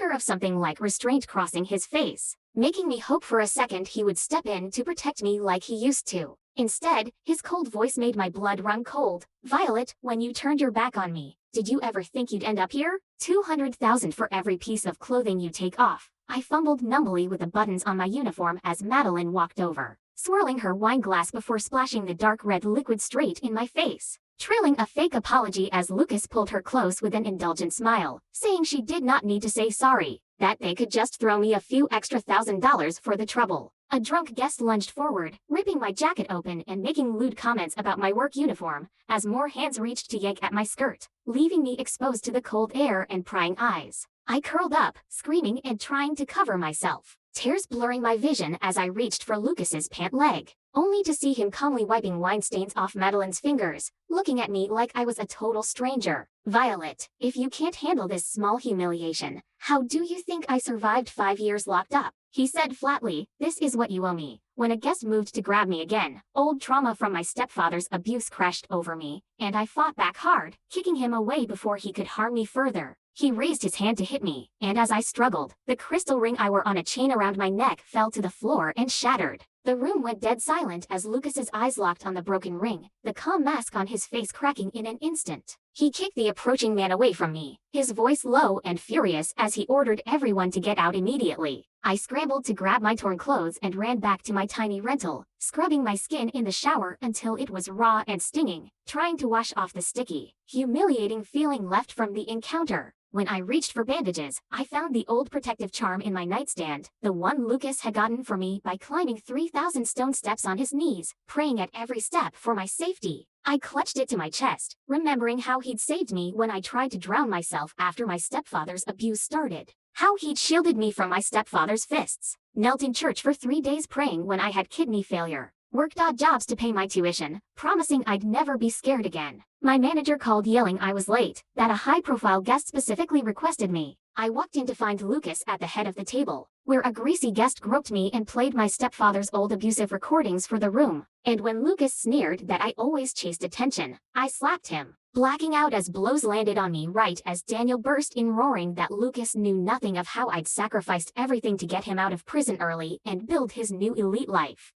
fear of something like restraint crossing his face, making me hope for a second he would step in to protect me like he used to. Instead, his cold voice made my blood run cold. "Violet, when you turned your back on me, did you ever think you'd end up here? 200,000 for every piece of clothing you take off." I fumbled numbly with the buttons on my uniform as Madeline walked over, swirling her wine glass before splashing the dark red liquid straight in my face, trailing a fake apology as Lucas pulled her close with an indulgent smile, saying she did not need to say sorry, that they could just throw me a few extra $1,000 for the trouble. A drunk guest lunged forward, ripping my jacket open and making lewd comments about my work uniform, as more hands reached to yank at my skirt, leaving me exposed to the cold air and prying eyes. I curled up, screaming and trying to cover myself, tears blurring my vision as I reached for Lucas's pant leg, only to see him calmly wiping wine stains off Madeline's fingers, looking at me like I was a total stranger. "Violet, if you can't handle this small humiliation, how do you think I survived 5 years locked up?" he said flatly. "This is what you owe me." When a guest moved to grab me again, old trauma from my stepfather's abuse crashed over me, and I fought back hard, kicking him away before he could harm me further. He raised his hand to hit me, and as I struggled, the crystal ring I wore on a chain around my neck fell to the floor and shattered. The room went dead silent as Lucas's eyes locked on the broken ring, the calm mask on his face cracking in an instant. He kicked the approaching man away from me, his voice low and furious as he ordered everyone to get out immediately. I scrambled to grab my torn clothes and ran back to my tiny rental, scrubbing my skin in the shower until it was raw and stinging, trying to wash off the sticky, humiliating feeling left from the encounter. When I reached for bandages, I found the old protective charm in my nightstand, the one Lucas had gotten for me by climbing 3,000 stone steps on his knees, praying at every step for my safety. I clutched it to my chest, remembering how he'd saved me when I tried to drown myself after my stepfather's abuse started. How he'd shielded me from my stepfather's fists, knelt in church for 3 days praying when I had kidney failure, worked odd jobs to pay my tuition, promising I'd never be scared again. My manager called yelling I was late, that a high-profile guest specifically requested me. I walked in to find Lucas at the head of the table, where a greasy guest groped me and played my stepfather's old abusive recordings for the room. And when Lucas sneered that I always chased attention, I slapped him, blacking out as blows landed on me right as Daniel burst in roaring that Lucas knew nothing of how I'd sacrificed everything to get him out of prison early and build his new elite life.